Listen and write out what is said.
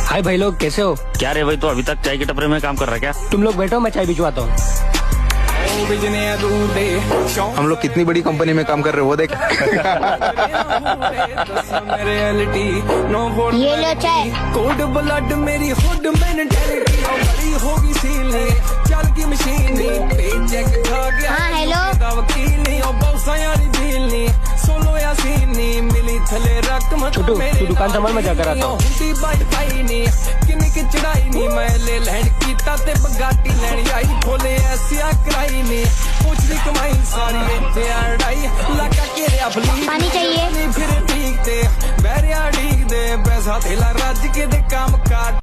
हाय भाई लोग, कैसे हो? क्या रे भाई, तो अभी तक चाय के टपरे में काम कर रहा है क्या? तुम लोग बैठो, मैं चाय भिजवाता हूँ। हम लोग कितनी बड़ी कंपनी में काम कर रहे हो वो देख। ये लो चाय। कोड ब्लड मेरी हुड मेंटालिटी बड़ी होगी सीली चल की मशीन पे चेक खा गया। हाँ हेलो। वकील नहीं और बहुत यारी डील नहीं सोलो या सीनी मिली थले रकम छोटू, तू दुकान संभाल, मैं जाकर आता हूँ। हुंदी बाई पाई नहीं किन्नी की चढ़ाई नहीं मैं ले लैंड कीता ते बगाटी लैंड आई खोले ऐसिया कराई नहीं कुछ नहीं कमाई सारी इत्थे अड़ाई लगा के रे अपनी पानी चाहिए। फिर ठीक ते बैरिया ठीक दे पैसा थेला रज के दे काम काट।